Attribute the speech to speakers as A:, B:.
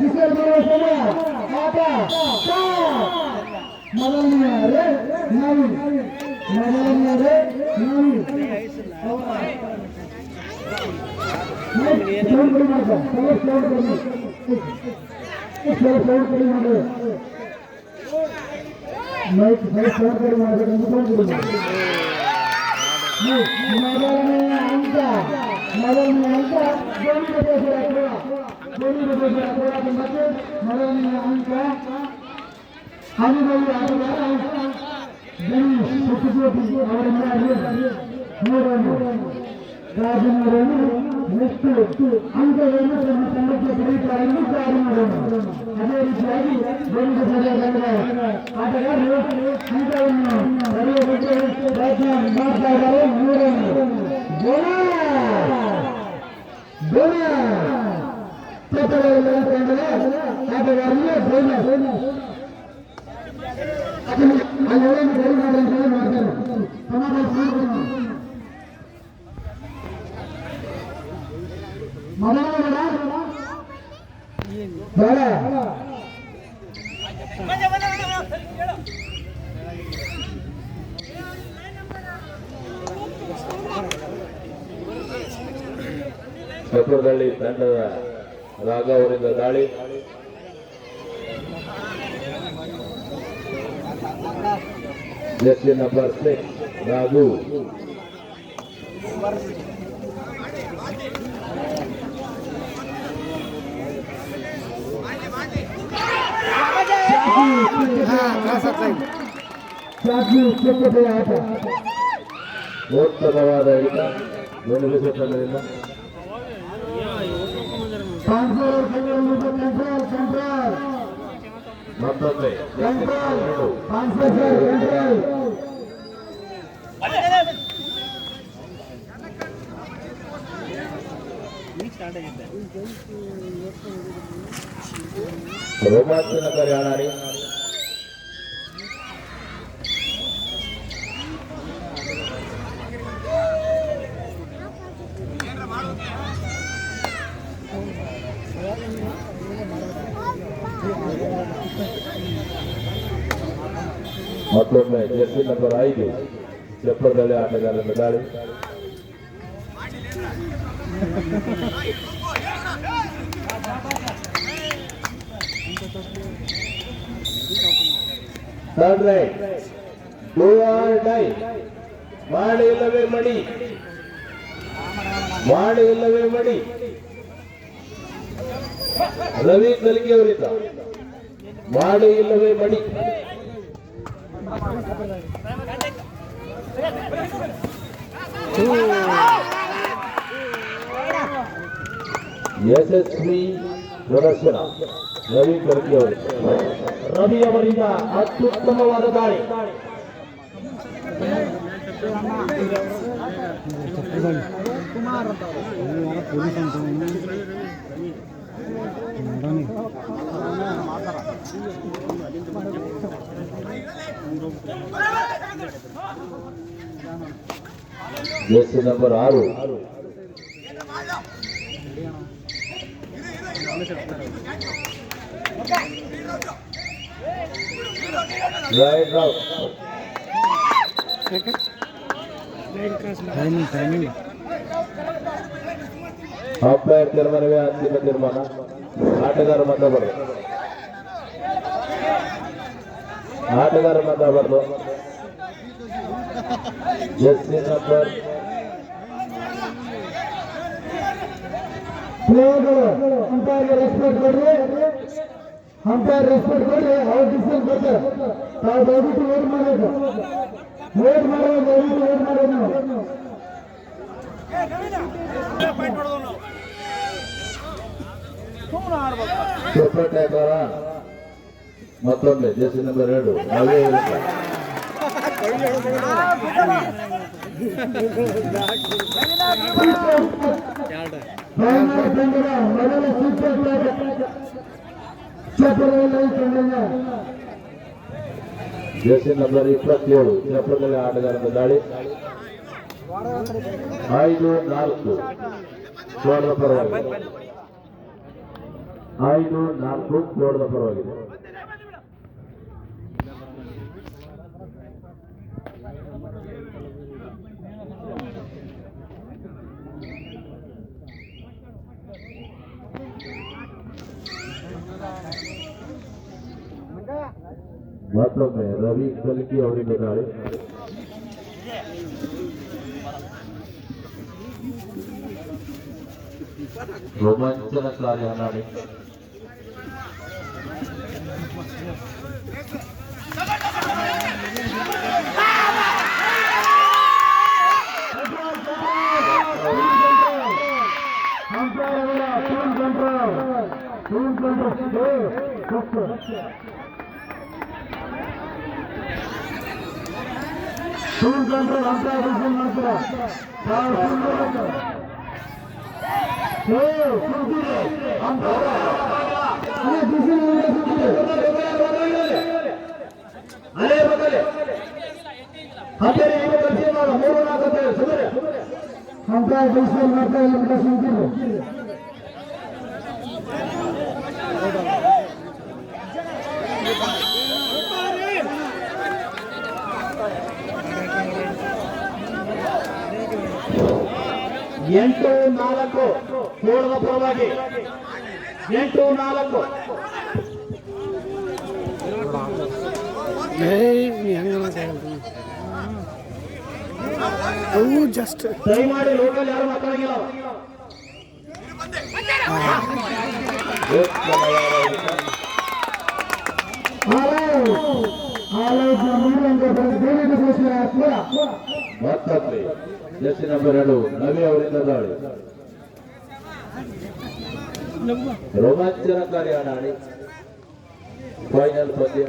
A: ಕಿಶೋರ್ ಬರುವ ಸಮಯ ಆಟ ಮೊದಲನೆಯರೆ ನಾವಿ ಮೊದಲನೆಯರೆ ನಾವಿ ಸೌಂಡ್ ಕಡಿಮೆ ಮಾಡಿ ಸೌಂಡ್ ಕಡಿಮೆ ಮಾಡಿ ಮೈಕ್ ಸೌಂಡ್ ಕಡಿಮೆ ಮಾಡಬೇಕು ಸೌಂಡ್ ಕಡಿಮೆ ಮೊದಲನೆಯ ಅಂಕ ಹೋರಾಟದ ಬಗ್ಗೆ ಮೊದಲನೆಯ ಅಂಕ ಅನುಭವಿ ಆಟಗಾರ ಗಣೇಶ್ ಸಚಿವತಿ ಅವರಿಂದ ನೋಡೋಣ ರಾಜನವರನ್ನು ಎಷ್ಟು ಅಂಕಗಳನ್ನು ತಮ್ಮ ತಂಡಕ್ಕೆ ಪಡೆಯುತ್ತಾರೆ ಎಂದು ಕಾದು ಮಾಡೋಣ. ಅದೇ ರೀತಿಯಾಗಿ ಒಂದು ಆಟಗಾರರು ಅಂಕವನ್ನು ಪಡೆಯುವುದಕ್ಕೆ ಪ್ರಯತ್ನ ಮಾಡ್ತಾ ಇದ್ದಾರೆ. ನೋಡೋಣ ಆಟಗಾರರಿಗೆ ಮಾಡ್ತಾರೆ
B: ಚಕ್ರದಲ್ಲಿ ತಂಡದ ರಾಘ ಅವರಿಂದ ದಾಳಿ. Jersey number 6 Raghu. ಉತ್ತಮವಾದ ಹಿಡಿತ ಬೆಂಗಳೂರು ತಂಡದಿಂದ. ಮತ್ತೊಮ್ಮೆ ರೋಮಾಂಚನಕಾರಿ ಆಡಾಡಿ ಮತ್ತೊಮ್ಮೆ ಜೆರ್ಸಿ ನಂಬರ್ 5 ಚಪ್ಪರದಲ್ಲಿ ಆಟಗಾರರ ದಾಳಿ. Third right do or die. ಮಾಡಿ ಇಲ್ಲವೇ ಮಡಿ, ಮಾಡಿ ಇಲ್ಲವೇ ಮಡಿ. ರವಿ ಕಲಿಕೆ ಅವರಿಂದ ಮಾಡಿ ಇಲ್ಲವೇ ಮಡಿ. ಯಶಸ್ವಿ ಪ್ರದರ್ಶನ ರವಿ ಕರ್ಕಿ ಅವರಿಂದ. ರವಿ ಅವರಿಂದ ಅತ್ಯುತ್ತಮವಾದ ದಾಳಿ. Jersey number 6 right out. Umpire ತೀರ್ಮಾನವೇ ಅಂತಿಮ ತೀರ್ಮಾನ. ಆಟಗಾರ ಮಾತಾಡಬಾರ್ದು, ಆಟಗಾರ ಮಾತಾಡಬಾರ್ದು. ಜೆರ್ಸಿ ನಂಬರ್
A: ಅಂಪೈರ್ಗೆ ರೆಸ್ಪೆಕ್ಟ್ ಕೊಡ್ರಿ, ಅಂಪೈರ್ ರೆಸ್ಪೆಕ್ಟ್ ಕೊಡ್ರಿ. ಅವ್ರ ಡಿಸಿಷನ್ ಕೊಡ್ತಾರೆ. ತಾವು ದಯವಿಟ್ಟು ವೇಟ್ ಮಾಡಬೇಕು, ವೇಟ್ ಮಾಡೋದು, ದಯವಿಟ್ಟು ವೇಟ್ ಮಾಡೋದು.
B: ಸೂಪರ್ ಟೈಗರ ಮತ್ತೊಮ್ಮೆ ಜೆರ್ಸಿ ನಂಬರ್ 2 ನಾವೇ
A: ಮೊದಲ ಸೂಪರ್
B: ಜೆರ್ಸಿ ನಂಬರ್ 27 ಚಪ್ಪರದಲ್ಲಿ ಆಟಗಾರರ ದಾಳಿ. 5-4 ಸೋಲದ ಪರವಾಗಿ. 5-4 ಕೋಡದ ಪರವಾಗಿದೆ. ಮತ್ತೊಮ್ಮೆ ರವಿ ಕಲ್ಕಿ ಅವರಿಂದ ದಾಳಿ. ರೋಮಾಂಚನಕಾರಿ ಹನಾಡಿ. ಎಂಟು 4 ಕೋಡದ ಪರವಾಗಿ 8-4.
C: ಜಸ್ಟ್
B: ದಯಮಾಡಿ ಲೋಕಲ್ ಯಾರು ಮಾತಾಡಂಗಿಲ್ಲ. ಮತ್ತೊಮ್ಮೆ ಜೆರ್ಸಿ ನಂಬರ್ 2 ನವಿ ಅವರಿಂದ ದಾಳಿ. ರೋಮಾಂಚನಕಾರಿ ಹನಾಡಿ. ಫೈನಲ್ ಪಂದ್ಯ.